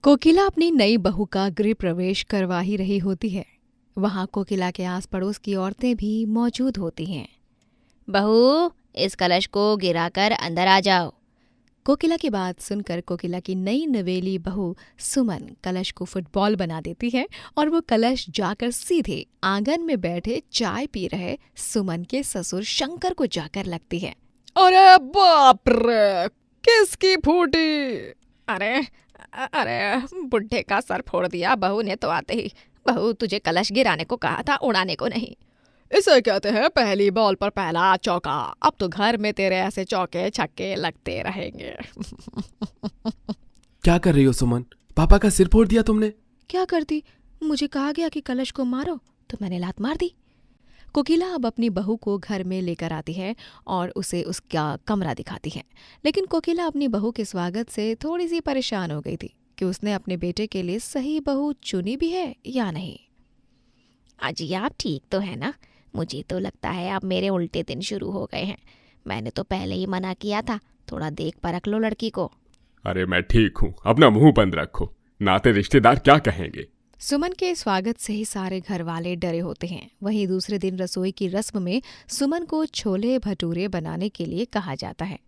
कोकिला अपनी नई बहू का गृह प्रवेश करवा ही रही होती है। वहां कोकिला के आस पड़ोस की औरतें भी मौजूद होती हैं। बहू, इस कलश को गिराकर अंदर आ जाओ। कोकिला की बात सुनकर कोकिला की नई नवेली बहू सुमन कलश को फुटबॉल बना देती है और वो कलश जाकर सीधे आंगन में बैठे चाय पी रहे सुमन के ससुर शंकर को जाकर लगती है। अरे बाप रे, किसकी फूटी? अरे अरे, बुढ़े का सर फोड़ दिया बहू ने तो आते ही। बहू, तुझे कलश गिराने को कहा था, उड़ाने को नहीं। इसे कहते हैं पहली बॉल पर पहला चौका। अब तो घर में तेरे ऐसे चौके छक्के लगते रहेंगे। क्या कर रही हो सुमन? पापा का सिर फोड़ दिया तुमने? क्या करती, मुझे कहा गया कि कलश को मारो तो मैंने लात मार दी। कोकिला अब अपनी बहू को घर में लेकर आती है और उसे उसका कमरा दिखाती है। लेकिन कोकिला अपनी बहू के स्वागत से थोड़ी सी परेशान हो गई थी कि उसने अपने बेटे के लिए सही बहू चुनी भी है या नहीं। अजी, आप ठीक तो है ना? मुझे तो लगता है अब मेरे उल्टे दिन शुरू हो गए हैं। मैंने तो पहले ही मना किया था, थोड़ा देख परख लो लड़की को। अरे मैं ठीक हूँ, अपना मुंह बंद रखो, नाते रिश्तेदार क्या कहेंगे। सुमन के स्वागत से ही सारे घर वाले डरे होते हैं। वहीं दूसरे दिन रसोई की रस्म में सुमन को छोले भटूरे बनाने के लिए कहा जाता है।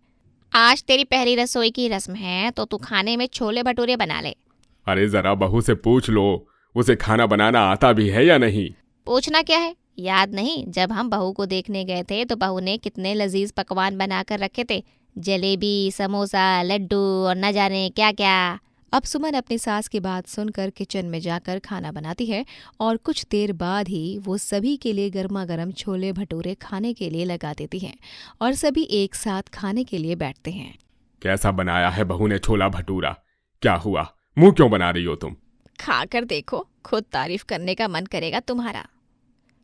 आज तेरी पहली रसोई की रस्म है तो तू खाने में छोले भटूरे बना ले। अरे जरा बहू से पूछ लो, उसे खाना बनाना आता भी है या नहीं। पूछना क्या है? याद नहीं, जब हम बहू को देखने गए थे तो बहू ने कितने लजीज पकवान बनाकर रखे थे। जलेबी, समोसा, लड्डू और न जाने क्या क्या। अब सुमन अपनी सास की बात सुनकर किचन में जाकर खाना बनाती है और कुछ देर बाद ही वो सभी के लिए गर्मा गर्म छोले भटूरे खाने के लिए लगा देती है और सभी एक साथ खाने के लिए बैठते हैं। कैसा बनाया है बहू ने छोला भटूरा? क्या हुआ, मुंह क्यों बना रही हो तुम? खाकर देखो, खुद तारीफ करने का मन करेगा तुम्हारा।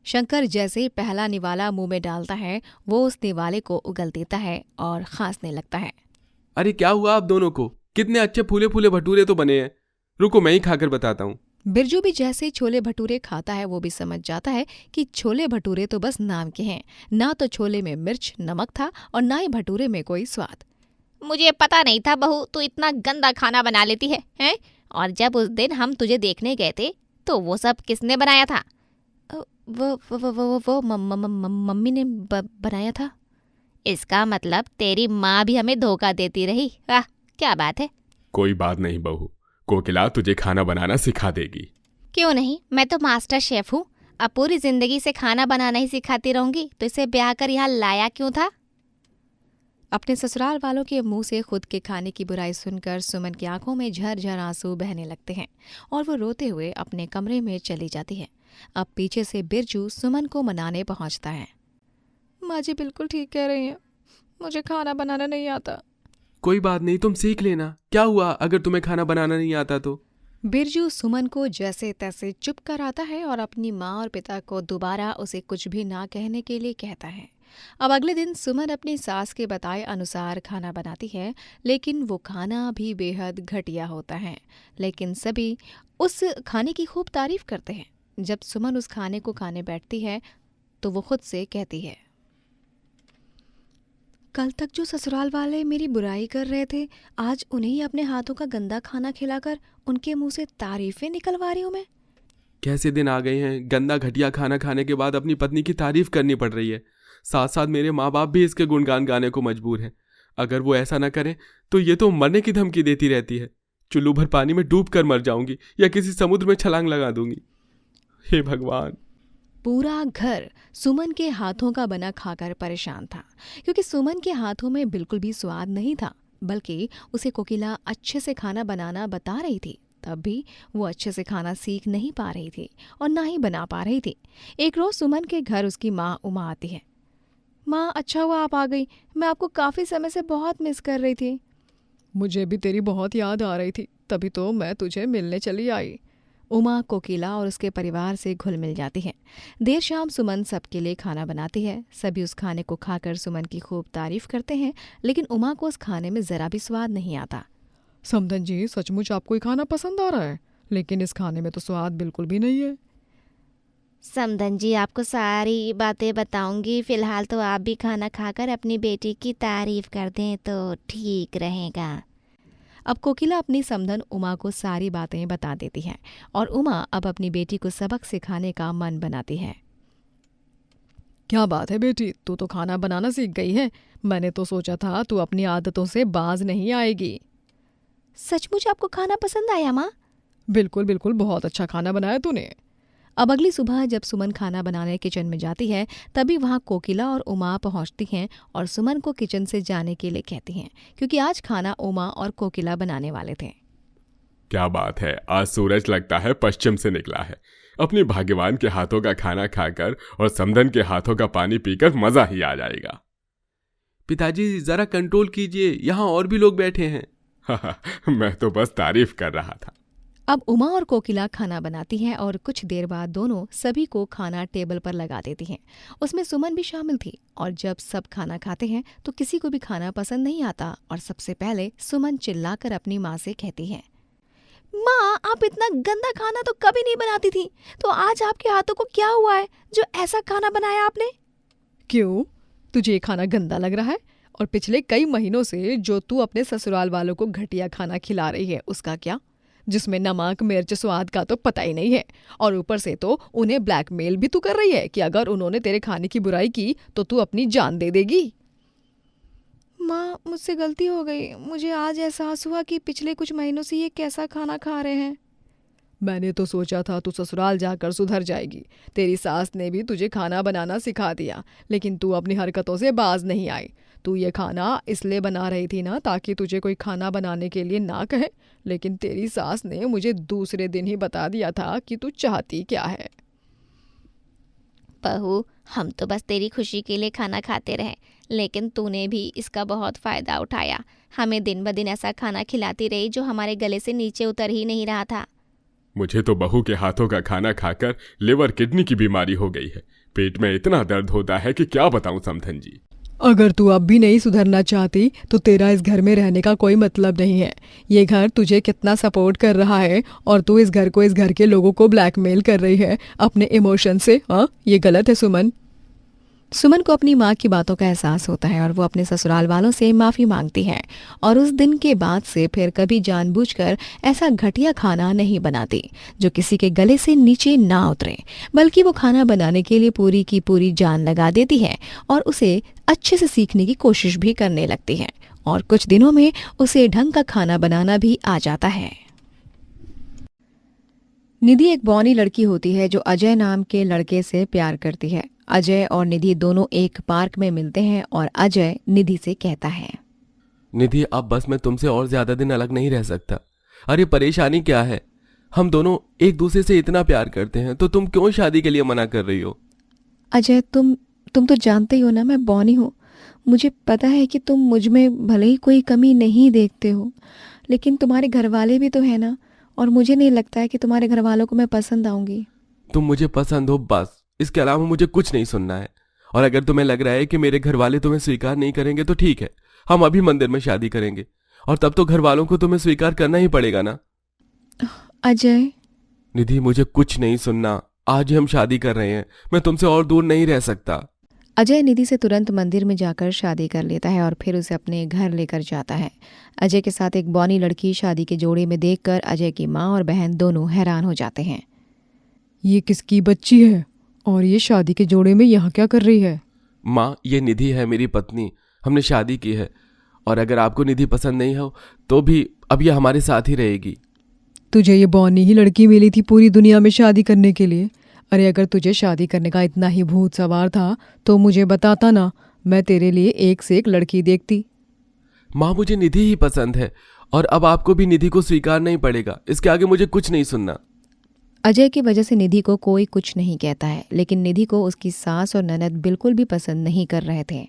शंकर जैसे ही पहला निवाला मुंह में डालता है वो उस निवाले को उगल देता है और खांसने लगता है। अरे क्या हुआ आप दोनों को? कितने अच्छे फूले फूले भटूरे तो बने हैं। रुको मैं ही खाकर बताता हूँ। बिरजू भी जैसे ही छोले भटूरे खाता है वो भी समझ जाता है कि छोले भटूरे तो बस नाम के हैं, ना तो छोले में मिर्च नमक था और ना ही भटूरे में कोई स्वाद। मुझे पता नहीं था बहू तू इतना गंदा खाना बना लेती है, हैं? और जब उस दिन हम तुझे देखने गए थे तो वो सब किसने बनाया था? वो मम्मी ने बनाया था। इसका मतलब तेरी माँ भी हमें धोखा देती रही। वाह, क्या बात है। कोई बात नहीं बहू, कोकिला तुझे खाना बनाना सिखा देगी। क्यों नहीं, मैं तो मास्टर शेफ हूँ। अब पूरी जिंदगी से खाना बनाना ही सिखाती रहूंगी तो इसे ब्याह कर यहाँ लाया क्यों था? अपने ससुराल वालों के मुंह से खुद के खाने की बुराई सुनकर सुमन की आंखों में झरझर आंसू बहने लगते हैं और वो रोते हुए अपने कमरे में चली जाती है। अब पीछे से बिरजू सुमन को मनाने पहुंचता है। माँ जी बिल्कुल ठीक कह रही हैं, मुझे खाना बनाना नहीं आता। कोई बात नहीं, तुम सीख लेना। क्या हुआ अगर तुम्हें खाना बनाना नहीं आता तो? बिरजू सुमन को जैसे तैसे चुप कर आता है और अपनी माँ और पिता को दोबारा उसे कुछ भी ना कहने के लिए कहता है। अब अगले दिन सुमन अपनी सास के बताए अनुसार खाना बनाती है, लेकिन वो खाना भी बेहद घटिया होता है। लेकिन सभी उस खाने की खूब तारीफ करते हैं। जब सुमन उस खाने को खाने बैठती है तो वो खुद से कहती है, कल तक जो ससुराल वाले मेरी बुराई कर रहे थे, आज उन्हें ही अपने हाथों का गंदा खाना खिलाकर उनके मुंह से तारीफें निकलवा रही हूं मैं। कैसे दिन आ गए हैं, गंदा घटिया खाना खाने के बाद अपनी पत्नी की तारीफ करनी पड़ रही है। साथ साथ मेरे माँ बाप भी इसके गुणगान गाने को मजबूर हैं। अगर वो ऐसा ना करें तो ये तो मरने की धमकी देती रहती है। चुल्लू भर पानी में डूब कर मर जाऊंगी या किसी समुद्र में छलांग लगा दूंगी। हे भगवान। पूरा घर सुमन के हाथों का बना खाकर परेशान था, क्योंकि सुमन के हाथों में बिल्कुल भी स्वाद नहीं था, बल्कि उसे कोकिला अच्छे से खाना बनाना बता रही थी। तब भी वो अच्छे से खाना सीख नहीं पा रही थी और ना ही बना पा रही थी। एक रोज सुमन के घर उसकी माँ उमा आती है। माँ, अच्छा हुआ आप आ गई, मैं आपको काफ़ी समय से बहुत मिस कर रही थी। मुझे भी तेरी बहुत याद आ रही थी, तभी तो मैं तुझे मिलने चली आई। उमा कोकिला और उसके परिवार से घुल मिल जाती है। देर शाम सुमन सबके लिए खाना बनाती है। सभी उस खाने को खाकर सुमन की खूब तारीफ करते हैं, लेकिन उमा को उस खाने में ज़रा भी स्वाद नहीं आता। समधन जी, सचमुच आपको ये खाना पसंद आ रहा है, लेकिन इस खाने में तो स्वाद बिल्कुल भी नहीं है। समधन जी आपको सारी बातें बताऊंगी, फिलहाल तो आप भी खाना खाकर अपनी बेटी की तारीफ कर दें तो ठीक रहेगा। अब कोकिला अपनी समधन उमा को सारी बातें बता देती है और उमा अब अपनी बेटी को सबक सिखाने का मन बनाती है। क्या बात है बेटी, तू तो खाना बनाना सीख गई है। मैंने तो सोचा था तू अपनी आदतों से बाज नहीं आएगी। सचमुच आपको खाना पसंद आया माँ? बिल्कुल बिल्कुल, बहुत अच्छा खाना बनाया तूने। अब अगली सुबह जब सुमन खाना बनाने किचन में जाती है तभी वहाँ कोकिला और उमा पहुँचती हैं और सुमन को किचन से जाने के लिए कहती हैं क्योंकि आज खाना उमा और कोकिला बनाने वाले थे। क्या बात है, आज सूरज लगता है पश्चिम से निकला है। अपनी भाग्यवान के हाथों का खाना खाकर और समधन के हाथों का पानी पीकर मजा ही आ जाएगा। पिताजी जरा कंट्रोल कीजिए, यहाँ और भी लोग बैठे हैं। मैं तो बस तारीफ कर रहा था। अब उमा और कोकिला खाना बनाती हैं और कुछ देर बाद दोनों सभी को खाना टेबल पर लगा देती हैं। उसमें सुमन भी शामिल थी और जब सब खाना खाते हैं तो किसी को भी खाना पसंद नहीं आता और सबसे पहले सुमन चिल्लाकर अपनी माँ से कहती है, माँ आप इतना गंदा खाना तो कभी नहीं बनाती थी, तो आज आपके हाथों को क्या हुआ है जो ऐसा खाना बनाया आपने? क्यों, तुझे ये खाना गंदा लग रहा है? और पिछले कई महीनों से जो तू अपने ससुराल वालों को घटिया खाना खिला रही है उसका क्या, जिसमें नमक मिर्च स्वाद का तो पता ही नहीं है। और ऊपर से तो उन्हें ब्लैकमेल भी तू कर रही है कि अगर उन्होंने तेरे खाने की बुराई की तो तू अपनी जान दे देगी। माँ मुझसे गलती हो गई, मुझे आज एहसास हुआ कि पिछले कुछ महीनों से ये कैसा खाना खा रहे हैं। मैंने तो सोचा था तू ससुराल जाकर सुधर जाएगी। तेरी सास ने भी तुझे खाना बनाना सिखा दिया, लेकिन तू अपनी हरकतों से बाज नहीं आई। तू ये खाना इसलिए बना रही थी ना ताकि तुझे कोई खाना बनाने के लिए ना कहे, लेकिन तेरी सास ने मुझे दूसरे दिन ही बता दिया था कि तू चाहती क्या है। बहू, हम तो बस तेरी खुशी के लिए खाना खाते रहे, लेकिन तूने भी इसका बहुत फ़ायदा उठाया। हमें दिन ब दिन ऐसा खाना खिलाती रही जो हमारे गले से नीचे उतर ही नहीं रहा था। मुझे तो बहू के हाथों का खाना खाकर लिवर किडनी की बीमारी हो गई है। पेट में इतना दर्द होता है कि क्या बताऊं समधन जी। अगर तू अब भी नहीं सुधरना चाहती तो तेरा इस घर में रहने का कोई मतलब नहीं है। ये घर तुझे कितना सपोर्ट कर रहा है और तू इस घर को, इस घर के लोगों को ब्लैकमेल कर रही है अपने इमोशन से। हाँ, ये गलत है सुमन। सुमन को अपनी माँ की बातों का एहसास होता है और वो अपने ससुराल वालों से माफ़ी मांगती है और उस दिन के बाद से फिर कभी जानबूझकर ऐसा घटिया खाना नहीं बनाती जो किसी के गले से नीचे ना उतरे, बल्कि वो खाना बनाने के लिए पूरी की पूरी जान लगा देती है और उसे अच्छे से सीखने की कोशिश भी करने लगती है और कुछ दिनों में उसे ढंग का खाना बनाना भी आ जाता है। निधि एक बौनी लड़की होती है जो अजय नाम के लड़के से प्यार करती है। अजय और निधि दोनों एक पार्क में मिलते हैं और अजय निधि से कहता है, निधि अब बस मैं तुमसे और ज्यादा दिन अलग नहीं रह सकता। अरे परेशानी क्या है, हम दोनों एक दूसरे से इतना प्यार करते हैं तो तुम क्यों शादी के लिए मना कर रही हो? अजय तुम तो जानते ही हो ना मैं बौनी हूँ। मुझे पता है कि तुम मुझ में भले ही कोई कमी नहीं देखते हो, लेकिन तुम्हारे घर वाले भी तो है ना, और मुझे नहीं लगता है कि तुम्हारे घर वालों को मैं पसंद आऊंगी। तुम मुझे पसंद हो बस, इसके अलावा मुझे कुछ नहीं सुनना है। और अगर तुम्हें लग रहा है कि मेरे घर वाले तुम्हें स्वीकार नहीं करेंगे तो ठीक है, हम अभी मंदिर में शादी करेंगे और तब तो घर वालों को तुम्हें स्वीकार करना ही पड़ेगा ना। अजय। निधि मुझे कुछ नहीं सुनना, आज ही हम शादी कर रहे हैं, मैं तुमसे और दूर नहीं रह सकता। अजय निधि से तुरंत मंदिर में जाकर शादी कर लेता है और फिर उसे अपने घर लेकर जाता है। अजय के साथ एक बौनी लड़की शादी के जोड़े में देखकर अजय की माँ और बहन दोनों हैरान हो जाते हैं। ये किसकी बच्ची है और ये शादी के जोड़े में यहाँ क्या कर रही है? माँ, ये निधि है मेरी पत्नी, हमने शादी की है और अगर आपको निधि पसंद नहीं हो तो भी अब ये हमारे साथ ही रहेगी। तुझे ये बौनी ही लड़की मिली थी पूरी दुनिया में शादी करने के लिए? अरे अगर तुझे शादी करने का इतना ही भूत सवार था तो मुझे बताता ना, मैं तेरे लिए एक से एक लड़की देखती। माँ मुझे निधि ही पसंद है और अब आपको भी निधि को स्वीकार नहीं पड़ेगा, इसके आगे मुझे कुछ नहीं सुनना। अजय की वजह से निधि को कोई कुछ नहीं कहता है, लेकिन निधि को उसकी सास और ननद बिल्कुल भी पसंद नहीं कर रहे थे।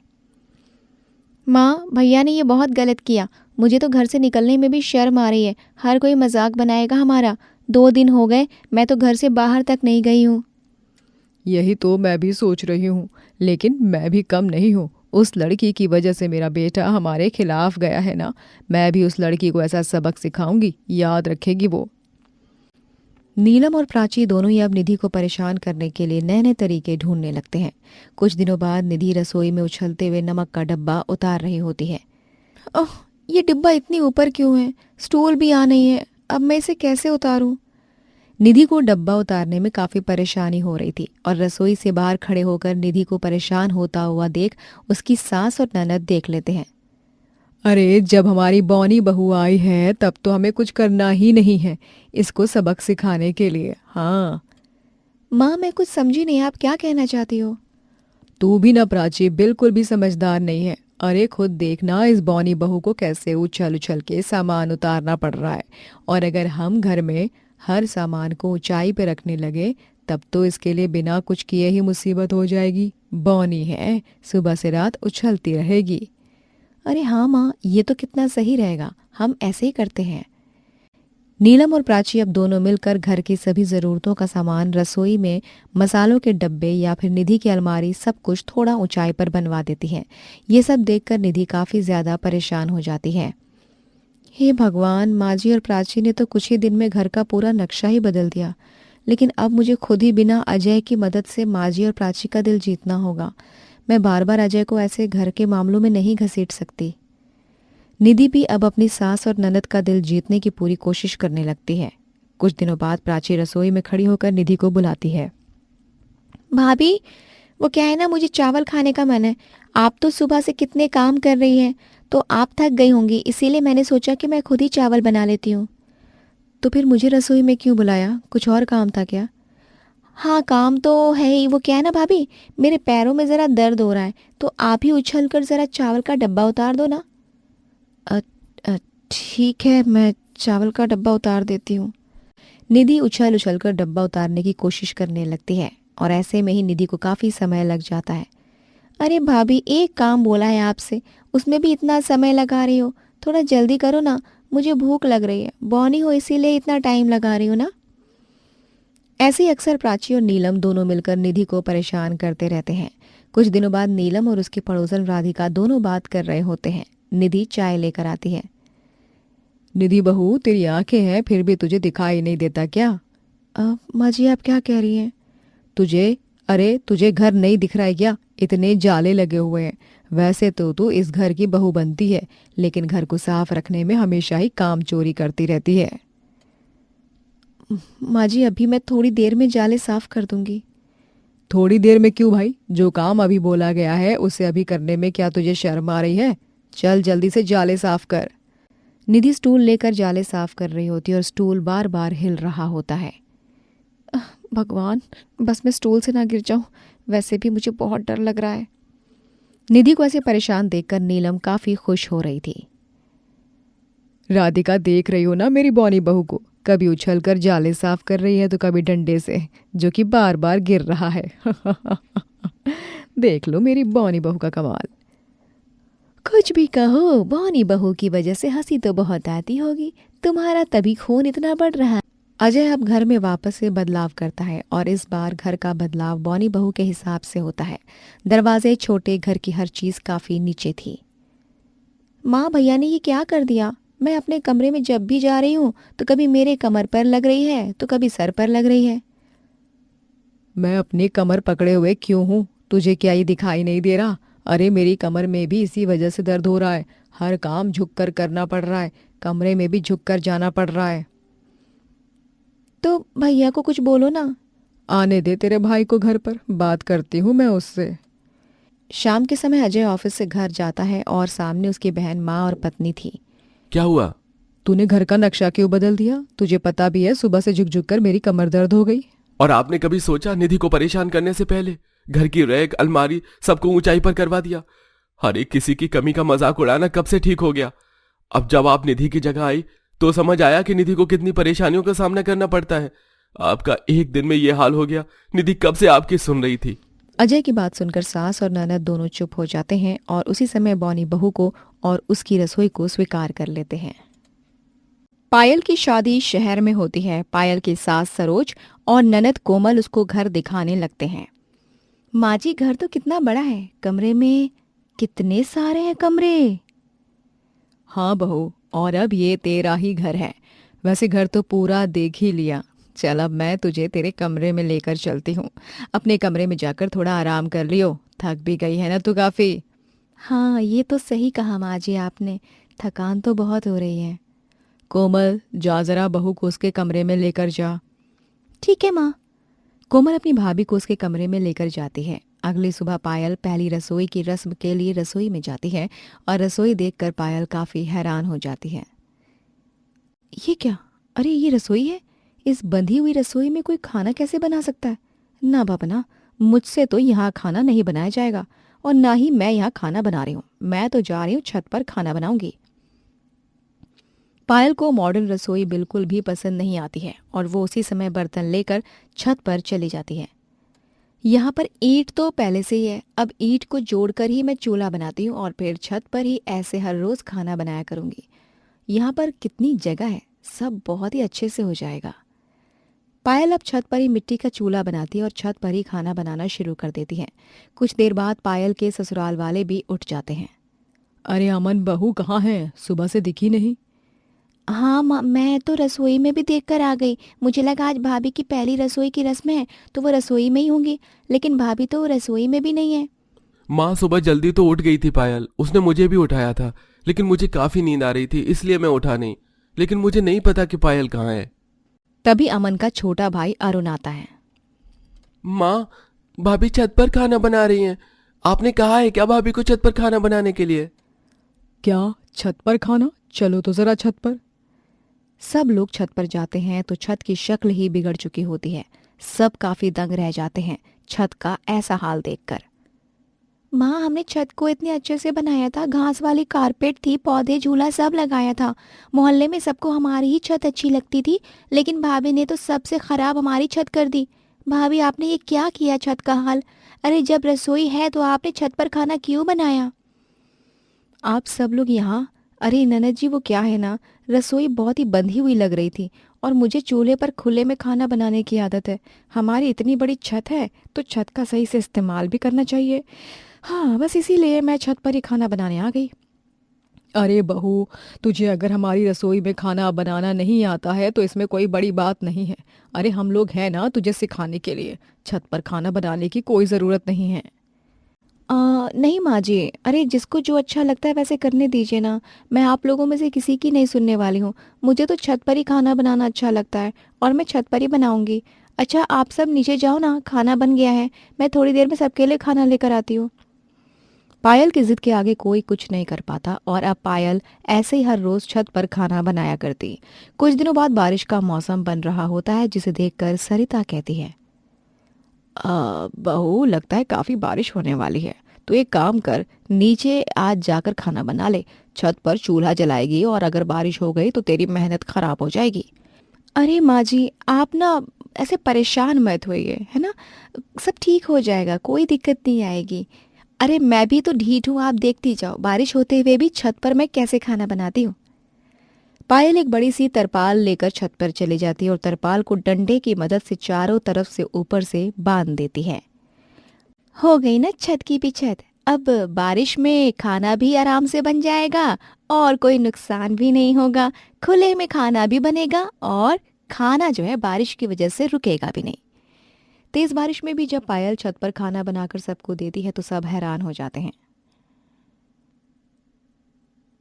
माँ, भैया ने ये बहुत गलत किया, मुझे तो घर से निकलने में भी शर्म आ रही है। हर कोई मजाक बनाएगा हमारा। 2 दिन हो गए मैं तो घर से बाहर तक नहीं गई हूँ। यही तो मैं भी सोच रही हूँ, लेकिन मैं भी कम नहीं हूँ। उस लड़की की वजह से मेरा बेटा हमारे खिलाफ गया है ना, मैं भी उस लड़की को ऐसा सबक सिखाऊंगी, याद रखेगी वो। नीलम और प्राची दोनों ही अब निधि को परेशान करने के लिए नए नए तरीके ढूंढने लगते हैं। कुछ दिनों बाद निधि रसोई में उछलते हुए नमक का डब्बा उतार रही होती है। ओह, ये डिब्बा इतनी ऊपर क्यों है? स्टूल भी यहाँ नहीं है, अब मैं इसे कैसे उतारूं? निधि को डब्बा उतारने में काफी परेशानी हो रही थी और रसोई से बाहर खड़े होकर निधि को परेशान होता हुआ देख उसकी सास और ननद देख लेते हैं। अरे जब हमारी बौनी बहू आई है तब तो हमें कुछ करना ही नहीं है इसको सबक सिखाने के लिए। हाँ माँ, मैं कुछ समझी नहीं, आप क्या कहना चाहती हो? तू भी ना प्राची, बिल्कुल भी समझदार नहीं है। अरे खुद देखना इस बौनी बहू को कैसे उछल उछल के सामान उतारना पड़ रहा है, और अगर हम घर में हर सामान को ऊंचाई पे रखने लगे तब तो इसके लिए बिना कुछ किए ही मुसीबत हो जाएगी। बौनी है, सुबह से रात उछलती रहेगी। अरे हाँ माँ, ये तो कितना सही रहेगा, हम ऐसे ही करते हैं। नीलम और प्राची अब दोनों मिलकर घर की सभी ज़रूरतों का सामान, रसोई में मसालों के डब्बे या फिर निधि की अलमारी, सब कुछ थोड़ा ऊंचाई पर बनवा देती हैं। ये सब देखकर निधि काफ़ी ज़्यादा परेशान हो जाती है। हे भगवान, माजी और प्राची ने तो कुछ ही दिन में घर का पूरा नक्शा ही बदल दिया, लेकिन अब मुझे खुद ही बिना अजय की मदद से माजी और प्राची का दिल जीतना होगा। मैं बार बार अजय को ऐसे घर के मामलों में नहीं घसीट सकती। निधि भी अब अपनी सास और ननद का दिल जीतने की पूरी कोशिश करने लगती है। कुछ दिनों बाद प्राची रसोई में खड़ी होकर निधि को बुलाती है। भाभी, वो क्या है ना, मुझे चावल खाने का मन है। आप तो सुबह से कितने काम कर रही हैं, तो आप थक गई होंगी, इसीलिए मैंने सोचा कि मैं खुद ही चावल बना लेती हूँ। तो फिर मुझे रसोई में क्यों बुलाया? कुछ और काम था क्या? हाँ, काम तो है ही। वो क्या है ना भाभी, मेरे पैरों में ज़रा दर्द हो रहा है, तो आप ही उछल कर ज़रा चावल का डब्बा उतार दो ना। अ- अ, ठीक है, मैं चावल का डब्बा उतार देती हूँ। निधि उछल उछल कर डब्बा उतारने की कोशिश करने लगती है और ऐसे में ही निधि को काफ़ी समय लग जाता है। अरे भाभी, एक काम बोला है आपसे, उसमें भी इतना समय लगा रही हो, थोड़ा जल्दी करो ना, मुझे भूख लग रही है। बौनी हो इसीलिए इतना टाइम लगा रही हो ना। ऐसे ही अक्सर प्राची और नीलम दोनों मिलकर निधि को परेशान करते रहते हैं। कुछ दिनों बाद नीलम और उसकी पड़ोसन राधिका दोनों बात कर रहे होते हैं। निधि चाय लेकर आती है। निधि बहू, तेरी आंखें हैं फिर भी तुझे दिखाई नहीं देता क्या? माँ जी, आप क्या कह रही हैं? तुझे घर नहीं दिख रहा है क्या? इतने जाले लगे हुए हैं। वैसे तो तू इस घर की बहू बनती है, लेकिन घर को साफ रखने में हमेशा ही काम चोरी करती रहती है। माँ जी, अभी मैं थोड़ी देर में जाले साफ कर दूंगी। थोड़ी देर में क्यों भाई? जो काम अभी बोला गया है उसे अभी करने में क्या तुझे शर्म आ रही है? चल जल्दी से जाले साफ कर। निधि स्टूल लेकर जाले साफ कर रही होती है और स्टूल बार बार हिल रहा होता है। भगवान, बस मैं स्टूल से ना गिर जाऊं, वैसे भी मुझे बहुत डर लग रहा है। निधि को ऐसे परेशान देखकर नीलम काफी खुश हो रही थी। राधिका, देख रही हो ना मेरी बौनी बहू को, कभी उछलकर जाले साफ कर रही है तो कभी डंडे से, जो कि बार बार गिर रहा है। देख लो मेरी बौनी बहू का कमाल। कुछ भी कहो, बौनी बहू की वजह से हंसी तो बहुत आती होगी, तुम्हारा तभी खून इतना बढ़ रहा है। अजय अब घर में वापस से बदलाव करता है और इस बार घर का बदलाव बौनी बहू के हिसाब से होता है। दरवाजे छोटे, घर की हर चीज काफी नीचे थी। माँ, भैया ने ये क्या कर दिया? मैं अपने कमरे में जब भी जा रही हूँ तो कभी मेरे कमर पर लग रही है तो कभी सर पर लग रही है। मैं अपनी कमर पकड़े हुए क्यों हूँ? तुझे क्या ये दिखाई नहीं दे रहा? अरे मेरी कमर में भी इसी वजह से दर्द हो रहा है। हर काम झुककर करना पड़ रहा है, कमरे में भी झुककर जाना पड़ रहा है। तो भैया को कुछ बोलो ना। आने दे तेरे भाई को घर पर, बात करती हूँ मैं उससे। शाम के समय अजय ऑफिस से घर जाता है और सामने उसकी बहन, माँ और पत्नी थी। क्या हुआ? तूने घर का नक्शा क्यों बदल दिया? तुझे पता भी है सुबह से झुक झुक कर मेरी कमर दर्द हो गई। और आपने कभी सोचा निधि को परेशान करने से पहले घर की रैक, अलमारी सबको ऊंचाई पर करवा दिया? हर एक किसी की कमी का मजाक उड़ाना कब से ठीक हो गया? अब जब आप निधि की जगह आई तो समझ आया कि निधि को कितनी परेशानियों का सामना करना पड़ता है। आपका एक दिन में ये हाल हो गया। निधि कब से आपकी सुन रही थी। अजय की बात सुनकर सास और ननद दोनों चुप हो जाते हैं और उसी समय बौनी बहू को और उसकी रसोई को स्वीकार कर लेते हैं। पायल की शादी शहर में होती है। पायल की सास सरोज और ननद कोमल उसको घर दिखाने लगते हैं। माँ जी, घर तो कितना बड़ा है, कमरे में कितने सारे हैं कमरे। हाँ बहू, और अब ये तेरा ही घर है। वैसे घर तो पूरा देख ही लिया। चल अब मैं तुझे तेरे कमरे में लेकर चलती हूँ। अपने कमरे में जाकर थोड़ा आराम कर लियो, थक भी गई है ना तू काफी। हाँ, ये तो सही कहा माँ जी आपने, थकान तो बहुत हो रही है। कोमल, जा जरा बहू को उसके कमरे में लेकर जा। ठीक है माँ। कोमल अपनी भाभी को उसके कमरे में लेकर जाती है। अगली सुबह पायल पहली रसोई की रस्म के लिए रसोई में जाती है और रसोई देखकर पायल काफी हैरान हो जाती है। ये क्या? अरे ये रसोई है। इस बंधी हुई रसोई में कोई खाना कैसे बना सकता है? ना बाबा ना, मुझसे तो यहाँ खाना नहीं बनाया जाएगा और ना ही मैं यहाँ खाना बना रही हूँ। मैं तो जा रही हूँ छत पर खाना बनाऊंगी। पायल को मॉडर्न रसोई बिल्कुल भी पसंद नहीं आती है और वो उसी समय बर्तन लेकर छत पर चली जाती है। यहाँ पर ईंट तो पहले से ही है, अब ईंट को जोड़कर ही मैं चूल्हा बनाती हूँ और फिर छत पर ही ऐसे हर रोज खाना बनाया करूंगी। यहाँ पर कितनी जगह है, सब बहुत ही अच्छे से हो जाएगा। पायल अब छत पर ही मिट्टी का चूल्हा बनाती है और छत पर ही खाना बनाना शुरू कर देती है। कुछ देर बाद पायल के ससुराल वाले भी उठ जाते हैं। अरे अमन, बहू कहाँ है? सुबह से दिखी नहीं। हाँ माँ, मैं तो रसोई में भी देखकर आ गई। मुझे लगा आज भाभी की पहली रसोई की रस्म है तो वो रसोई में ही होंगी, लेकिन भाभी तो रसोई में भी नहीं है। माँ सुबह जल्दी तो उठ गई थी पायल, उसने मुझे भी उठाया था, लेकिन मुझे काफी नींद आ रही थी इसलिए मैं उठा नहीं। लेकिन मुझे नहीं पता कि पायल कहाँ है। तभी अमन का छोटा भाई अरुण आता है। माँ, भाभी छत पर खाना बना रही हैं। आपने कहा है क्या भाभी को छत पर खाना बनाने के लिए? क्या छत पर खाना? चलो तो जरा छत पर। सब लोग छत पर जाते हैं तो छत की शक्ल ही बिगड़ चुकी होती है। सब काफी दंग रह जाते हैं छत का ऐसा हाल देखकर। माँ, हमने छत को इतने अच्छे से बनाया था, घास वाली कारपेट थी, पौधे, झूला सब लगाया था। मोहल्ले में सबको हमारी ही छत अच्छी लगती थी, लेकिन भाभी ने तो सबसे खराब हमारी छत कर दी। भाभी, आपने ये क्या किया छत का हाल? अरे जब रसोई है तो आपने छत पर खाना क्यों बनाया? आप सब लोग यहाँ? अरे ननद जी, वो क्या है ना, रसोई बहुत ही बंधी हुई लग रही थी और मुझे चूल्हे पर खुले में खाना बनाने की आदत है। हमारी इतनी बड़ी छत है तो छत का सही से इस्तेमाल भी करना चाहिए। हाँ, बस इसीलिए मैं छत पर ही खाना बनाने आ गई। अरे बहू, तुझे अगर हमारी रसोई में खाना बनाना नहीं आता है तो इसमें कोई बड़ी बात नहीं है। अरे हम लोग हैं ना तुझे सिखाने के लिए। छत पर खाना बनाने की कोई ज़रूरत नहीं है। नहीं माँ जी, अरे जिसको जो अच्छा लगता है वैसे करने दीजिए ना। मैं आप लोगों में से किसी की नहीं सुनने वाली हूँ। मुझे तो छत पर ही खाना बनाना अच्छा लगता है और मैं छत पर ही बनाऊंगी। अच्छा, आप सब नीचे जाओ ना, खाना बन गया है। मैं थोड़ी देर में सबके लिए खाना लेकर आती हूँ। पायल की जिद के आगे कोई कुछ नहीं कर पाता और अब पायल ऐसे ही हर रोज छत पर खाना बनाया करती। कुछ दिनों बाद बारिश का मौसम बन रहा होता है, जिसे देखकर सरिता कहती है, बहू लगता है काफी बारिश होने वाली है, तो एक काम कर, नीचे आज जाकर खाना बना ले। छत पर चूल्हा जलाएगी और अगर बारिश हो गई तो तेरी मेहनत खराब हो जाएगी। अरे माँ जी, आप ना ऐसे परेशान मत होइए, है ना, सब ठीक हो जाएगा, कोई दिक्कत नहीं आएगी। अरे मैं भी तो ढीठ हूँ, आप देखती जाओ, बारिश होते हुए भी छत पर मैं कैसे खाना बनाती हूँ। पायल एक बड़ी सी तरपाल लेकर छत पर चली जाती है और तरपाल को डंडे की मदद से चारों तरफ से ऊपर से बांध देती है। हो गई ना छत की भी छत। अब बारिश में खाना भी आराम से बन जाएगा और कोई नुकसान भी नहीं होगा। खुले में खाना भी बनेगा और खाना जो है बारिश की वजह से रुकेगा भी नहीं। तेज बारिश में भी जब पायल छत पर खाना बनाकर सबको देती है तो सब हैरान हो जाते हैं।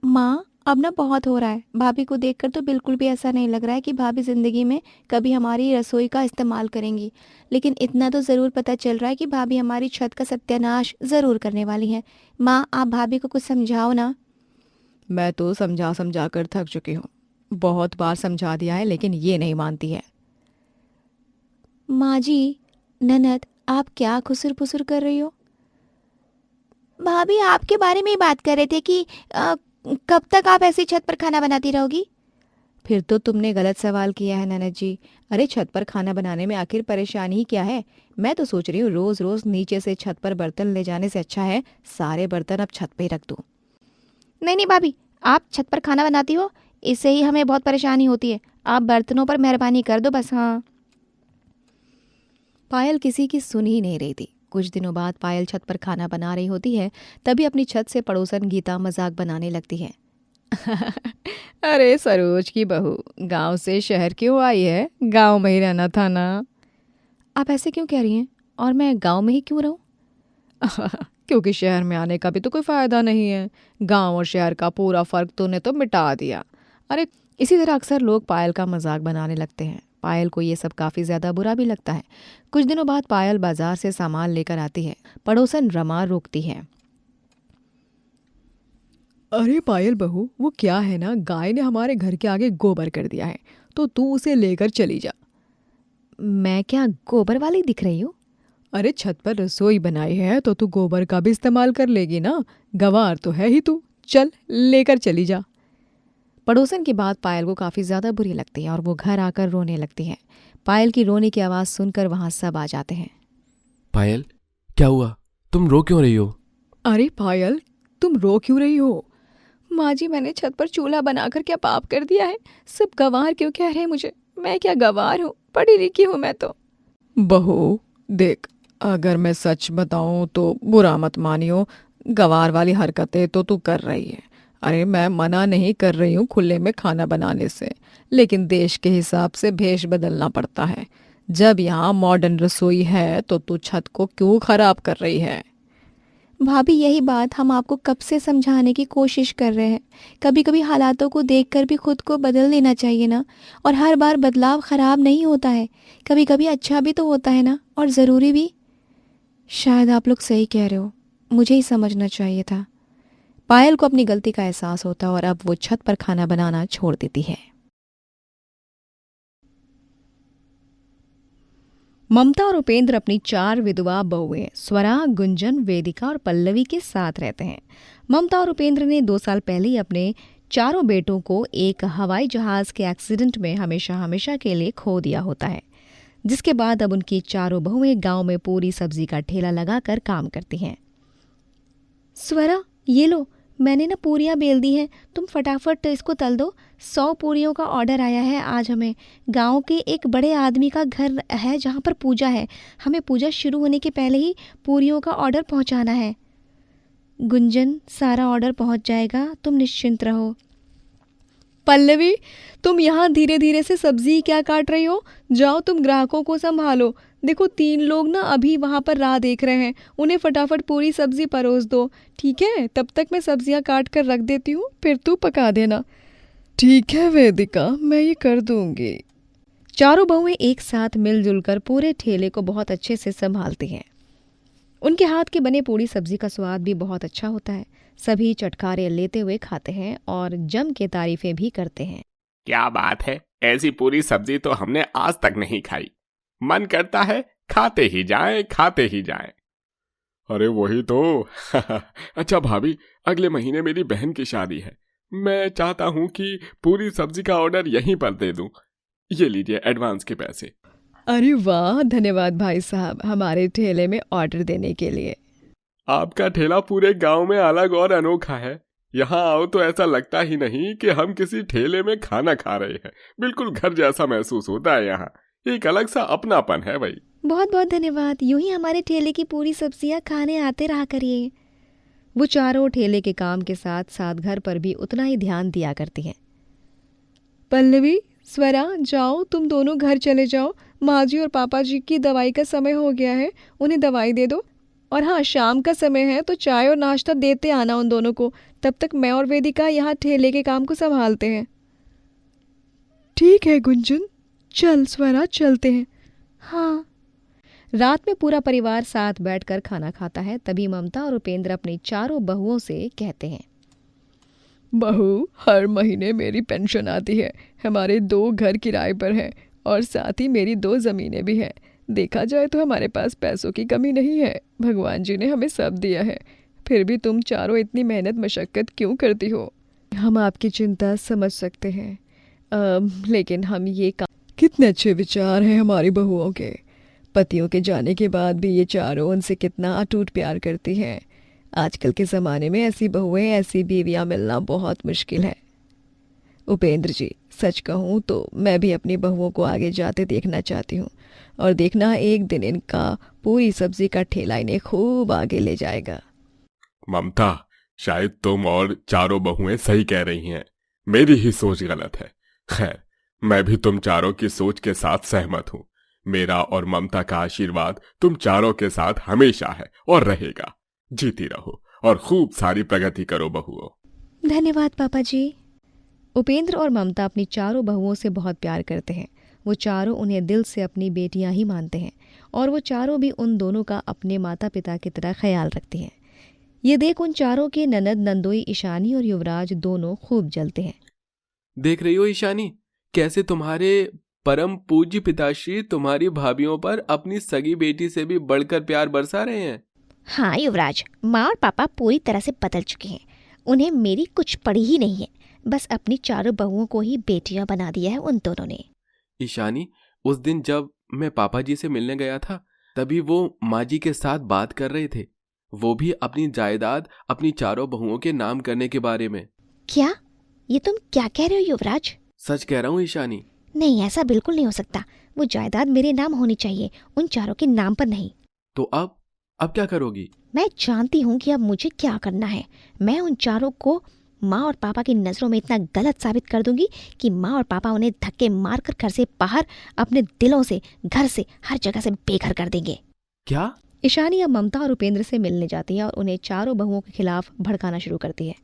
माँ, अब ना बहुत हो रहा है। भाभी को देखकर तो बिल्कुल भी ऐसा नहीं लग रहा है कि भाभी जिंदगी में कभी हमारी रसोई का इस्तेमाल करेंगी, लेकिन इतना तो ज़रूर पता चल रहा है कि भाभी हमारी छत का सत्यानाश ज़रूर करने वाली हैं। माँ, आप भाभी को कुछ समझाओ ना। मैं तो समझा समझा कर थक चुकी हूँ, बहुत बार समझा दिया है लेकिन ये नहीं मानती है। माँ जी, ननद, आप क्या खुसुर फुसुर कर रही हो? भाभी आपके बारे में ही बात कर रहे थे कि कब तक आप ऐसी छत पर खाना बनाती रहोगी? फिर तो तुमने गलत सवाल किया है ननद जी। अरे छत पर खाना बनाने में आखिर परेशानी ही क्या है? मैं तो सोच रही हूँ रोज रोज नीचे से छत पर बर्तन ले जाने से अच्छा है सारे बर्तन अब छत पे ही रख दूँ। नहीं नहीं भाभी, आप छत पर खाना बनाती हो, इससे ही हमें बहुत परेशानी होती है। आप बर्तनों पर मेहरबानी कर दो बस। हाँ। पायल किसी की सुन ही नहीं रही थी। कुछ दिनों बाद पायल छत पर खाना बना रही होती है, तभी अपनी छत से पड़ोसन गीता मजाक बनाने लगती है। अरे सरोज की बहू गांव से शहर क्यों आई है? गांव में ही रहना था ना। आप ऐसे क्यों कह रही हैं? और मैं गांव में ही क्यों रहूं? क्योंकि शहर में आने का भी तो कोई फ़ायदा नहीं है। गांव और शहर का पूरा फ़र्क तूने तो मिटा दिया। अरे इसी तरह अक्सर लोग पायल का मजाक बनाने लगते हैं। पायल को ये सब काफ़ी ज़्यादा बुरा भी लगता है। कुछ दिनों बाद पायल बाजार से सामान लेकर आती है। पड़ोसन रमा रोकती है। अरे पायल बहू, वो क्या है ना, गाय ने हमारे घर के आगे गोबर कर दिया है, तो तू उसे लेकर चली जा। मैं क्या गोबर वाली दिख रही हूँ? अरे छत पर रसोई बनाई है तो तू गोबर का भी इस्तेमाल कर लेगी ना। गंवार तो है ही तू, चल लेकर चली जा। पड़ोसन की बात पायल को काफ़ी ज़्यादा बुरी लगती है और वो घर आकर रोने लगती है। पायल की रोने की आवाज़ सुनकर वहाँ सब आ जाते हैं। पायल, क्या हुआ? तुम रो क्यों रही हो? अरे पायल, तुम रो क्यों रही हो? माँ जी, मैंने छत पर चूल्हा बनाकर क्या पाप कर दिया है? सब गंवार क्यों कह रहे हैं मुझे? मैं क्या गंवार हूँ? पढ़ी लिखी हूँ मैं तो। बहू देख, अगर मैं सच बताऊं तो बुरा मत मानियो, गंवार वाली हरकतें तो तू कर रही है। अरे मैं मना नहीं कर रही हूँ खुले में खाना बनाने से, लेकिन देश के हिसाब से भेष बदलना पड़ता है। जब यहाँ मॉडर्न रसोई है तो तू छत को क्यों खराब कर रही है? भाभी, यही बात हम आपको कब से समझाने की कोशिश कर रहे हैं। कभी कभी हालातों को देखकर भी खुद को बदल लेना चाहिए ना। और हर बार बदलाव खराब नहीं होता है, कभी कभी अच्छा भी तो होता है ना, और ज़रूरी भी। शायद आप लोग सही कह रहे हो, मुझे ही समझना चाहिए था। पायल को अपनी गलती का एहसास होता है और अब वो छत पर खाना बनाना छोड़ देती है। ममता और उपेंद्र अपनी 4 विधवा बहुएं स्वरा, गुंजन, वेदिका और पल्लवी के साथ रहते हैं। ममता और उपेंद्र ने 2 साल पहले ही अपने चारों बेटों को एक हवाई जहाज के एक्सीडेंट में हमेशा हमेशा के लिए खो दिया होता है, जिसके बाद अब उनकी चारों बहुएं गांव में पूरी सब्जी का ठेला लगाकर काम करती हैं। स्वरा, ये लो, मैंने ना पूरियाँ बेल दी हैं, तुम फटाफट इसको तल दो। 100 पूरियों का ऑर्डर आया है आज हमें। गांव के एक बड़े आदमी का घर है जहां पर पूजा है। हमें पूजा शुरू होने के पहले ही पूरियों का ऑर्डर पहुंचाना है। गुंजन, सारा ऑर्डर पहुंच जाएगा, तुम निश्चिंत रहो। पल्लवी, तुम यहाँ धीरे धीरे से सब्जी क्या काट रही हो? जाओ तुम ग्राहकों को संभालो। देखो 3 लोग ना अभी वहाँ पर राह देख रहे हैं, उन्हें फटाफट पूरी सब्जी परोस दो, ठीक है? तब तक मैं सब्जियाँ काट कर रख देती हूँ, फिर तू पका देना। ठीक है वेदिका, मैं ये कर दूंगी। चारों बहुएं एक साथ मिलजुल कर पूरे ठेले को बहुत अच्छे से संभालती हैं। उनके हाथ के बने पूरी सब्जी का स्वाद भी बहुत अच्छा होता है। सभी चटखारे लेते हुए खाते हैं और जम के तारीफें भी करते हैं। क्या बात है, ऐसी पूरी सब्जी तो हमने आज तक नहीं खाई। मन करता है खाते ही जाएं, खाते ही जाएं। अरे वही तो। अच्छा भाभी, अगले महीने मेरी बहन की शादी है। मैं चाहता हूँ कि पूरी सब्जी का ऑर्डर यहीं पर दे दूं। ये लीजिए एडवांस के पैसे। अरे वाह, धन्यवाद भाई साहब हमारे ठेले में ऑर्डर देने के लिए। आपका ठेला पूरे गांव में अलग और अनोखा है। यहाँ आओ तो ऐसा लगता ही नहीं कि हम किसी ठेले में खाना खा रहे हैं। बिल्कुल घर जैसा महसूस होता है। यहाँ एक अलग सा अपनापन है भाई। बहुत बहुत धन्यवाद, यूं ही हमारे ठेले की पूरी सब्जियां खाने आते रहा करिए। वो चारों ठेले के काम के साथ साथ घर पर भी उतना ही ध्यान दिया करती हैं। पल्लवी, स्वरा, जाओ तुम दोनों घर चले जाओ। माँ जी और पापा जी की दवाई का समय हो गया है, उन्हें दवाई दे दो। और हाँ, शाम का समय है तो चाय और नाश्ता देते आना उन दोनों को। तब तक मैं और वेदिका यहाँ ठेले के काम को संभालते हैं। ठीक है गुंजन, चल स्वरा, चलते हैं। हाँ। रात में पूरा परिवार साथ बैठकर खाना खाता है। तभी ममता और उपेंद्र अपनी चारों बहुओं से कहते हैं। बहू, हर महीने मेरी पेंशन आती है। हमारे 2 घर किराए पर हैं और साथ ही मेरी 2 ज़मीनें भी हैं। देखा जाए तो हमारे पास पैसों की कमी नहीं है। भगवान जी ने हमें सब दिया है। फिर भी तुम चारों इतनी मेहनत मशक्क़त क्यों करती हो? हम आपकी चिंता समझ सकते हैं, लेकिन हम ये कितने अच्छे विचार हैं हमारी बहुओं के। पतियों के जाने के बाद भी ये चारों उनसे कितना अटूट प्यार करती हैं। आजकल के ज़माने में ऐसी बहुएं, ऐसी बीवियां मिलना बहुत मुश्किल है। उपेंद्र जी, सच कहूँ तो मैं भी अपनी बहुओं को आगे जाते देखना चाहती हूँ, और देखना एक दिन इनका पूरी सब्जी का ठेला इन्हें खूब आगे ले जाएगा। ममता, शायद तुम और चारों बहुएं सही कह रही हैं। मेरी ही सोच गलत है। खैर, मैं भी तुम चारों की सोच के साथ सहमत हूँ। मेरा और ममता का आशीर्वाद तुम चारों के साथ हमेशा है और रहेगा। जीती रहो और खूब सारी प्रगति करो बहुओं। धन्यवाद पापा जी। उपेंद्र और ममता अपनी चारों बहुओं से बहुत प्यार करते हैं। वो चारों उन्हें दिल से अपनी बेटियां ही मानते हैं और वो चारों भी उन दोनों का अपने माता पिता की तरह ख्याल रखती हैं। ये देख उन चारों के ननद नंदोई ईशानी और युवराज दोनों खूब जलते हैं। देख रही हो ईशानी, कैसे तुम्हारे परम पूज्य पिताश्री तुम्हारी भाभीियों पर अपनी सगी बेटी से भी बढ़कर प्यार बरसा रहे हैं। हाँ युवराज, माँ और पापा पूरी तरह से बदल चुके हैं। उन्हें मेरी कुछ पड़ी ही नहीं है, बस अपनी चारों बहुओं को ही बेटियां बना दिया है उन दोनों ने। ईशानी, उस दिन जब मैं पापा जी से मिलने गया था तभी वो माँ जी के साथ बात कर रहे थे, वो भी अपनी जायदाद अपनी चारों बहुओं के नाम करने के बारे में। क्या? ये तुम क्या कह रहे हो युवराज? सच कह रहा हूँ ईशानी। नहीं, ऐसा बिल्कुल नहीं हो सकता। वो जायदाद मेरे नाम होनी चाहिए, उन चारों के नाम पर नहीं। तो अब क्या करोगी? मैं जानती हूँ कि अब मुझे क्या करना है। मैं उन चारों को माँ और पापा की नज़रों में इतना गलत साबित कर दूंगी कि माँ और पापा उन्हें धक्के मारकर घर से बाहर, अपने दिलों से, घर से, हर जगह से बेघर कर देंगे। क्या? ईशानी अब ममता और उपेंद्र से मिलने जाती है और उन्हें चारों बहुओं के खिलाफ भड़काना शुरू करती है।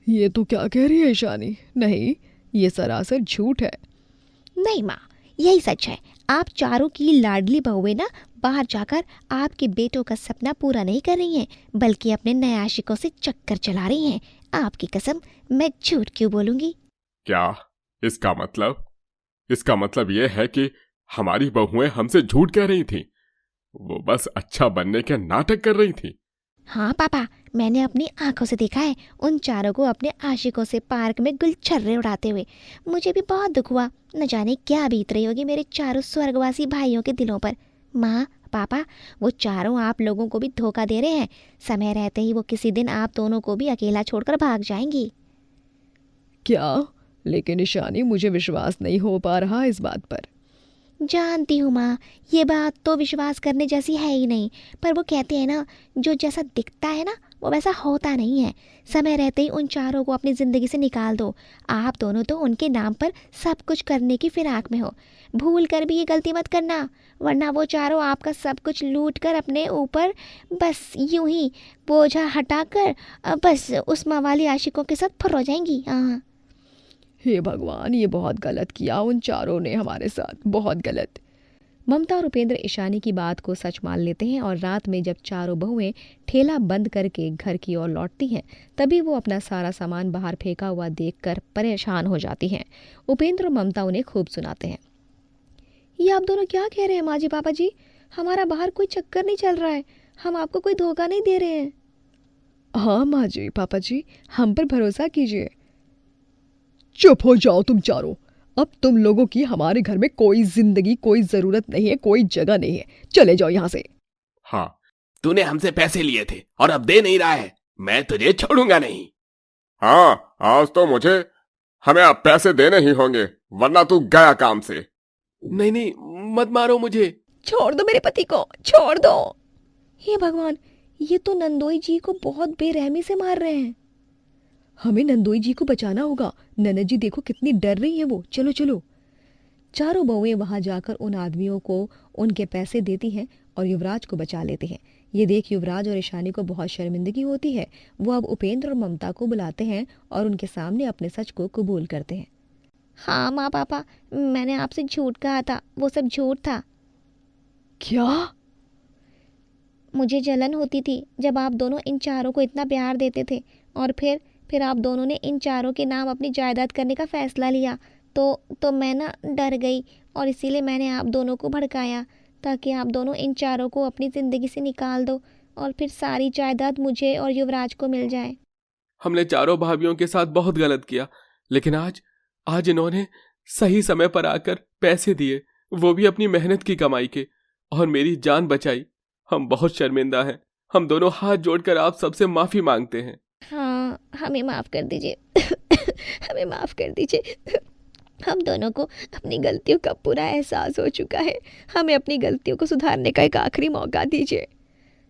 ये तो क्या कह रही है ईशानी? नहीं, ये सरासर झूठ है। नहीं माँ, यही सच है। आप चारों की लाडली बहुएं ना बाहर जाकर आपके बेटों का सपना पूरा नहीं कर रही हैं, बल्कि अपने नए आशिकों से चक्कर चला रही हैं। आपकी कसम, मैं झूठ क्यों बोलूंगी? क्या इसका मतलब ये है कि हमारी बहुएं हमसे झूठ कह रही थी? वो बस अच्छा बनने के नाटक कर रही थी। हाँ पापा, मैंने अपनी आंखों से देखा है उन चारों को अपने आशिकों से पार्क में गुलछर्रे उड़ाते हुए। मुझे भी बहुत दुख हुआ। न जाने क्या बीत रही होगी मेरे चारों स्वर्गवासी भाइयों के दिलों पर। माँ, पापा, वो चारों आप लोगों को भी धोखा दे रहे हैं। समय रहते ही वो किसी दिन आप दोनों को भी अकेला छोड़कर भाग जाएंगी। क्या? लेकिन ईशानी, मुझे विश्वास नहीं हो पा रहा इस बात पर। जानती हूँ माँ, ये बात तो विश्वास करने जैसी है ही नहीं, पर वो कहते हैं ना, जो जैसा दिखता है ना वो वैसा होता नहीं है। समय रहते ही उन चारों को अपनी ज़िंदगी से निकाल दो। आप दोनों तो उनके नाम पर सब कुछ करने की फिराक में हो। भूल कर भी ये गलती मत करना, वरना वो चारों आपका सब कुछ लूट कर अपने ऊपर बस यूं ही बोझा हटाकर बस उस मवाली आशिकों के साथ फुर हो जाएंगी। हाँ। हे भगवान, ये बहुत गलत किया उन चारों ने हमारे साथ, बहुत गलत। ममता और उपेंद्र ईशानी की बात को सच मान लेते हैं और रात में जब चारों बहुएं ठेला बंद करके घर की ओर लौटती हैं, तभी वो अपना सारा सामान बाहर फेंका हुआ देखकर परेशान हो जाती हैं। उपेंद्र और ममता उन्हें खूब सुनाते हैं। ये आप दोनों क्या कह रहे हैं माँ जी, पापा जी? हमारा बाहर कोई चक्कर नहीं चल रहा है, हम आपको कोई धोखा नहीं दे रहे हैं। हाँ माँ जी, पापा जी, हम पर भरोसा कीजिए। चुप हो जाओ तुम चारों। अब तुम लोगों की हमारे घर में कोई जिंदगी, कोई जरूरत नहीं है, कोई जगह नहीं है। चले जाओ यहाँ से। हाँ, तूने हमसे पैसे लिए थे और अब दे नहीं रहा है, मैं तुझे छोड़ूंगा नहीं। हाँ, आज तो हमें अब पैसे देने ही होंगे, वरना तू गया काम से। नहीं, मत मारो मुझे। छोड़ दो मेरे पति को, छोड़ दो। हे भगवान, ये तो नंदोई जी को बहुत बेरहमी से मार रहे हैं। हमें नंदोई जी को बचाना होगा। ननद जी देखो कितनी डर रही है वो। चलो चलो। चारों बहुएं वहां जाकर उन आदमियों को उनके पैसे देती हैं और युवराज को बचा लेते हैं। ये देख युवराज और ईशानी को बहुत शर्मिंदगी होती है। वो अब उपेंद्र और ममता को बुलाते हैं और उनके सामने अपने सच को कबूल करते हैं। हाँ माँ पापा, मैंने आपसे झूठ कहा था, वो सब झूठ था। क्या? मुझे जलन होती थी जब आप दोनों इन चारों को इतना प्यार देते थे, और फिर आप दोनों ने इन चारों के नाम अपनी जायदाद करने का फैसला लिया। तो मैं ना डर गई और इसीलिए मैंने आप दोनों को भड़काया, ताकि आप दोनों इन चारों को अपनी ज़िंदगी से निकाल दो और फिर सारी जायदाद मुझे और युवराज को मिल जाए। हमने चारों भाभीियों के साथ बहुत गलत किया, लेकिन आज इन्होंने सही समय पर आकर पैसे दिए, वो भी अपनी मेहनत की कमाई के, और मेरी जान बचाई। हम बहुत शर्मिंदा हैं। हम दोनों हाथ जोड़कर आप सबसे माफ़ी मांगते हैं। हाँ, हमें माफ़ कर दीजिए। हमें माफ़ कर दीजिए। हम दोनों को अपनी गलतियों का पूरा एहसास हो चुका है। हमें अपनी गलतियों को सुधारने का एक आखिरी मौका दीजिए।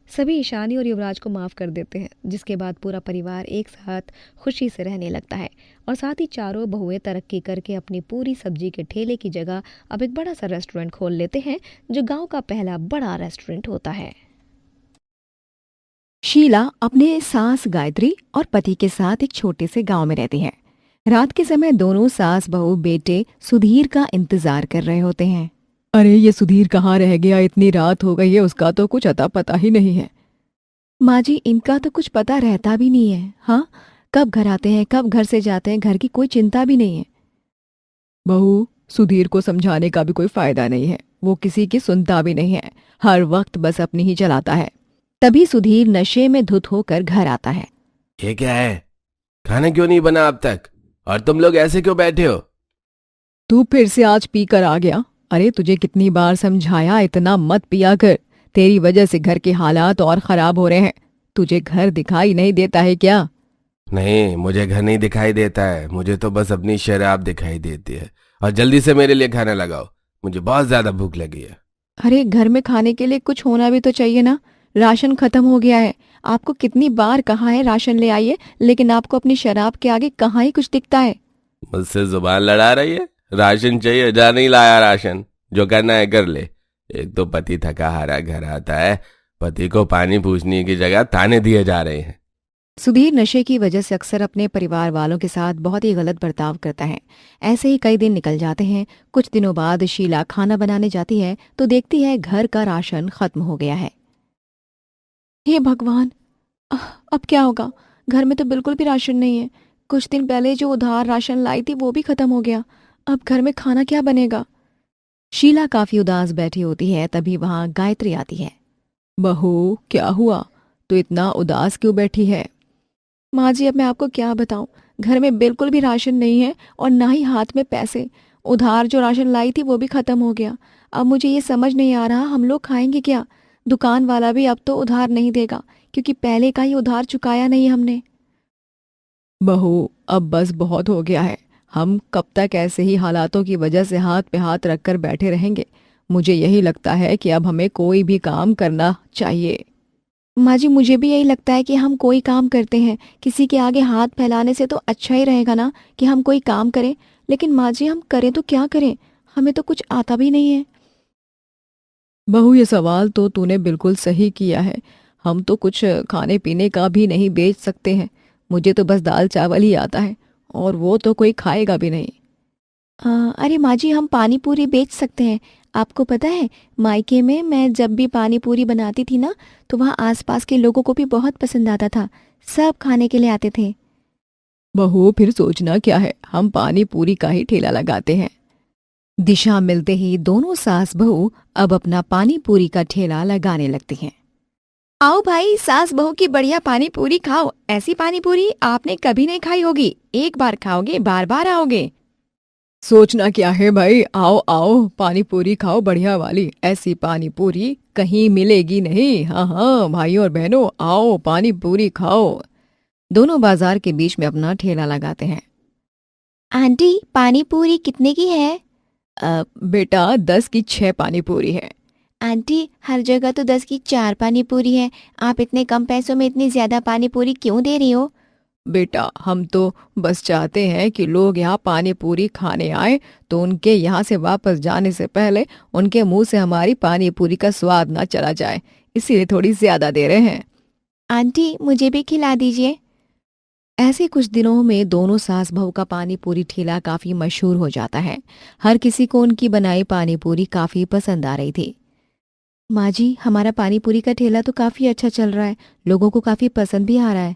सभी ईशानी और युवराज को माफ़ कर देते हैं, जिसके बाद पूरा परिवार एक साथ खुशी से रहने लगता है और साथ ही चारों बहुएं तरक्की करके अपनी पूरी सब्जी के ठेले की जगह अब एक बड़ा सा रेस्टोरेंट खोल लेते हैं, जो गांव का पहला बड़ा रेस्टोरेंट होता है। शीला अपने सास गायत्री और पति के साथ एक छोटे से गांव में रहती है। रात के समय दोनों सास बहू बेटे सुधीर का इंतजार कर रहे होते हैं। अरे ये सुधीर कहाँ रह गया, इतनी रात हो गई है, उसका तो कुछ अता पता ही नहीं है। माँ जी, इनका तो कुछ पता रहता भी नहीं है। हाँ, कब घर आते हैं, कब घर से जाते हैं, घर की कोई चिंता भी नहीं है। बहू, सुधीर को समझाने का भी कोई फायदा नहीं है, वो किसी की सुनता भी नहीं है, हर वक्त बस अपनी ही चलाता है। तभी सुधीर नशे में धुत होकर घर आता है। ये क्या है? खाना क्यों नहीं बना अब तक? और तुम लोग ऐसे क्यों बैठे हो? तू फिर से आज पी कर आ गया। अरे तुझे कितनी बार समझाया इतना मत पिया कर, तेरी वजह से घर के हालात और खराब हो रहे हैं। तुझे घर दिखाई नहीं देता है क्या? नहीं, मुझे घर नहीं दिखाई देता है, मुझे तो बस अपनी शराब दिखाई देती है। और जल्दी से मेरे लिए खाना लगाओ, मुझे बहुत ज्यादा भूख लगी है। अरे घर में खाने के लिए कुछ होना भी तो चाहिए ना। राशन खत्म हो गया है। आपको कितनी बार कहा है राशन ले आइए, लेकिन आपको अपनी शराब के आगे कहाँ ही कुछ दिखता है। मुझसे जुबान लड़ा रही है? राशन चाहिए, जा नहीं लाया राशन, जो करना है कर ले। एक तो पति थका हारा घर आता है, पति को पानी पूछने की जगह ताने दिए जा रहे हैं। सुधीर नशे की वजह से अक्सर अपने परिवार वालों के साथ बहुत ही गलत बर्ताव करता है। ऐसे ही कई दिन निकल जाते हैं। कुछ दिनों बाद शीला खाना बनाने जाती है तो देखती है घर का राशन खत्म हो गया है। हे भगवान, अब क्या होगा? घर में तो बिल्कुल भी राशन नहीं है। कुछ दिन पहले जो उधार राशन लाई थी वो भी खत्म हो गया। अब घर में खाना क्या बनेगा? शीला काफी उदास बैठी होती है, तभी वहां गायत्री आती है। बहू, क्या हुआ? तो इतना उदास क्यों बैठी है? माँ जी, अब मैं आपको क्या बताऊं, घर में बिल्कुल भी राशन नहीं है और ना ही हाथ में पैसे। उधार जो राशन लाई थी वो भी खत्म हो गया। अब मुझे ये समझ नहीं आ रहा हम लोग खाएंगे क्या। दुकान वाला भी अब तो उधार नहीं देगा, क्योंकि पहले का ही उधार चुकाया नहीं हमने। बहू, अब बस बहुत हो गया है। हम कब तक ऐसे ही हालातों की वजह से हाथ पे हाथ रखकर बैठे रहेंगे? मुझे यही लगता है कि अब हमें कोई भी काम करना चाहिए। माँ जी, मुझे भी यही लगता है कि हम कोई काम करते हैं, किसी के आगे हाथ फैलाने से तो अच्छा ही रहेगा ना कि हम कोई काम करें। लेकिन माँ जी, हम करें तो क्या करें? हमें तो कुछ आता भी नहीं है। बहू, ये सवाल तो तूने बिल्कुल सही किया है। हम तो कुछ खाने पीने का भी नहीं बेच सकते हैं। मुझे तो बस दाल चावल ही आता है, और वो तो कोई खाएगा भी नहीं। अरे माँ जी, हम पानी पूरी बेच सकते हैं। आपको पता है, मायके में मैं जब भी पानी पूरी बनाती थी ना, तो वहाँ आसपास के लोगों को भी बहुत पसंद आता था। सब खाने के लिए आते थे। बहू, फिर सोचना क्या है, हम पानी पूरी का ही ठेला लगाते हैं। दिशा मिलते ही दोनों सास बहू अब अपना पानी पूरी का ठेला लगाने लगती हैं। आओ भाई, सास बहू की बढ़िया पानी पूरी खाओ। ऐसी पानी पूरी आपने कभी नहीं खाई होगी। एक बार खाओगे बार बार आओगे। सोचना क्या है भाई, आओ आओ, पानी पूरी खाओ बढ़िया वाली। ऐसी पानी पूरी कहीं मिलेगी नहीं। हाँ हाँ भाई और बहनों, आओ पानी पूरी खाओ। दोनों बाजार के बीच में अपना ठेला लगाते हैं। आंटी, पानी पूरी कितने की है? बेटा, 10 की 6 पानी पूरी है। आंटी, हर जगह तो 10 की 4 पानी पूरी है। आप इतने कम पैसों में इतनी ज्यादा पानी पूरी क्यों दे रही हो? बेटा, हम तो बस चाहते हैं कि लोग यहाँ पानी पूरी खाने आए तो उनके यहाँ से वापस जाने से पहले उनके मुंह से हमारी पानी पूरी का स्वाद ना चला जाए, इसीलिए थोड़ी ज्यादा दे रहे हैं। आंटी, मुझे भी खिला दीजिए। ऐसे कुछ दिनों में दोनों सास बहू का पानी पूरी ठेला काफी मशहूर हो जाता है। हर किसी को उनकी बनाई पानी पूरी काफी पसंद आ रही थी। माँ जी, हमारा पानी पूरी का ठेला तो काफी अच्छा चल रहा है, लोगों को काफी पसंद भी आ रहा है।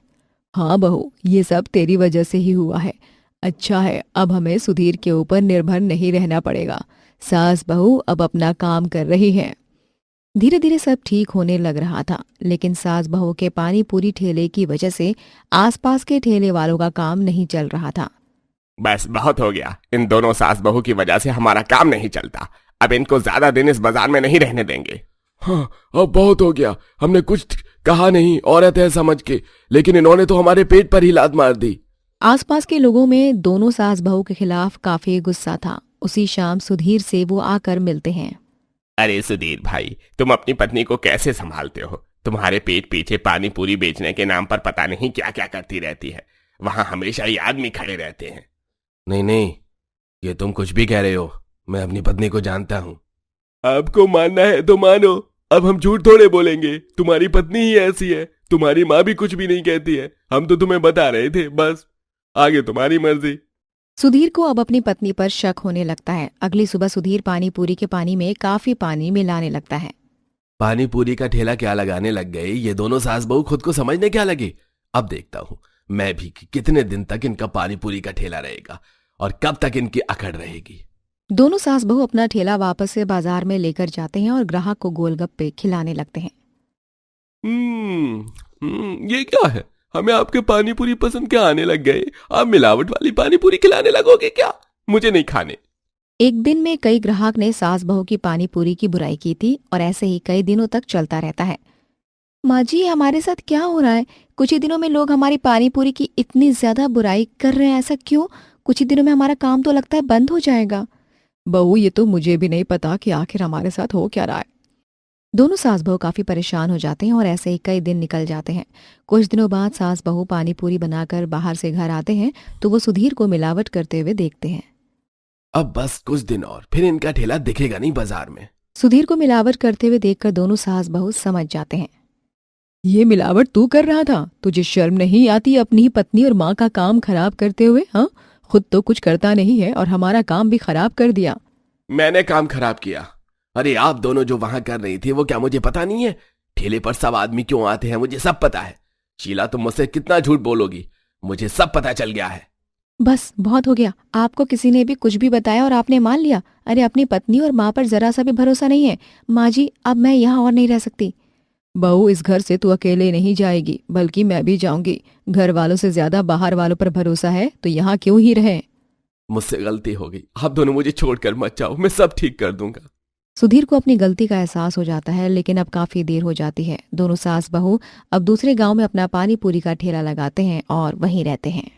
हाँ बहू, ये सब तेरी वजह से ही हुआ है। अच्छा है, अब हमें सुधीर के ऊपर निर्भर नहीं रहना पड़ेगा। सास बहू अब अपना काम कर रही है। धीरे धीरे सब ठीक होने लग रहा था, लेकिन सास बहू के पानी पूरी ठेले की वजह से आसपास के ठेले वालों का काम नहीं चल रहा था। बस बहुत हो गया, इन दोनों सास बहू की वजह से हमारा काम नहीं चलता। अब इनको ज्यादा दिन इस बाजार में नहीं रहने देंगे। हाँ, अब बहुत हो गया, हमने कुछ कहा नहीं, औरत है समझ के, लेकिन इन्होंने तो हमारे पेट पर ही लात मार दी। आसपास के लोगों में दोनों सास बहू के खिलाफ काफी गुस्सा था। उसी शाम सुधीर से वो आकर मिलते हैं। अरे सुधीर भाई, तुम अपनी पत्नी को कैसे संभालते हो? तुम्हारे पेट पीछे पानी पूरी बेचने के नाम पर पता नहीं क्या क्या करती रहती है। वहां हमेशा ये आदमी खड़े रहते हैं। नहीं नहीं, ये तुम कुछ भी कह रहे हो, मैं अपनी पत्नी को जानता हूँ। आपको मानना है तो मानो, अब हम झूठ थोड़े बोलेंगे, तुम्हारी पत्नी ही ऐसी है, तुम्हारी माँ भी कुछ भी नहीं कहती है, हम तो तुम्हें बता रहे थे, बस आगे तुम्हारी मर्जी। सुधीर को अब अपनी पत्नी पर शक होने लगता है। अगली सुबह सुधीर पानी पूरी के पानी में काफी पानी मिलाने लगता है। पानी पूरी का ठेला क्या लगाने लग गए ये दोनों सास बहू, खुद को समझने क्या लगे। अब देखता हूं मैं भी कि कितने दिन तक इनका पानी पूरी का ठेला रहेगा और कब तक इनकी अकड़ रहेगी। दोनों सास बहू अपना ठेला वापस से बाजार में लेकर जाते हैं और ग्राहक को गोलगप्पे खिलाने लगते हैं। ये क्या है, हमें आपके पानी पूरी पसंद क्या आने लग गए? आप मिलावट वाली पानी पूरी खिलाने लगोगे क्या? मुझे नहीं खाने। एक दिन में कई ग्राहक ने सास बहू की पानी पूरी की बुराई की थी और ऐसे ही कई दिनों तक चलता रहता है। माँ जी, हमारे साथ क्या हो रहा है? कुछ ही दिनों में लोग हमारी पानी पूरी की इतनी ज्यादा बुराई कर रहे हैं, ऐसा क्यों? कुछ ही दिनों में हमारा काम तो लगता है बंद हो जाएगा। बहू, ये तो मुझे भी नहीं पता कि आखिर हमारे साथ हो क्या रहा है। दोनों सास बहू काफी परेशान हो जाते हैं और ऐसे ही कई दिन निकल जाते हैं। कुछ दिनों बाद सास बहू पानी पूरी बनाकर बाहर से घर आते हैं तो वो सुधीर को मिलावट करते हुए देखते हैं। अब बस कुछ दिन और, फिर इनका ठेला दिखेगा नहीं बाजार में। सुधीर को मिलावट करते हुए देखकर दोनों सास बहू समझ जाते हैं। ये मिलावट तू कर रहा था? तुझे शर्म नहीं आती अपनी ही पत्नी और माँ का काम खराब करते हुए? हाँ, खुद तो कुछ करता नहीं है और हमारा काम भी खराब कर दिया। मैंने काम खराब किया? अरे आप दोनों जो वहां कर रही थी वो क्या मुझे पता नहीं है? ठेले पर सब आदमी क्यों आते हैं मुझे सब पता है। शीला, तुम मुझसे कितना झूठ बोलोगी, मुझे सब पता चल गया है। बस बहुत हो गया, आपको किसी ने भी कुछ भी बताया और आपने मान लिया। अरे अपनी पत्नी और माँ पर जरा सा भी भरोसा नहीं है। माँ जी, अब मैं यहाँ और नहीं रह सकती। बहू, इस घर से तू अकेले नहीं जाएगी, बल्कि मैं भी जाऊंगी। घर वालों से ज्यादा बाहर वालों पर भरोसा है तो यहाँ क्यों ही रहे। मुझसे गलती हो गई, आप दोनों मुझे छोड़कर मत जाओ, मैं सब ठीक कर दूंगा। सुधीर को अपनी गलती का एहसास हो जाता है, लेकिन अब काफी देर हो जाती है। दोनों सास बहू अब दूसरे गांव में अपना पानी पूरी का ठेला लगाते हैं और वहीं रहते हैं।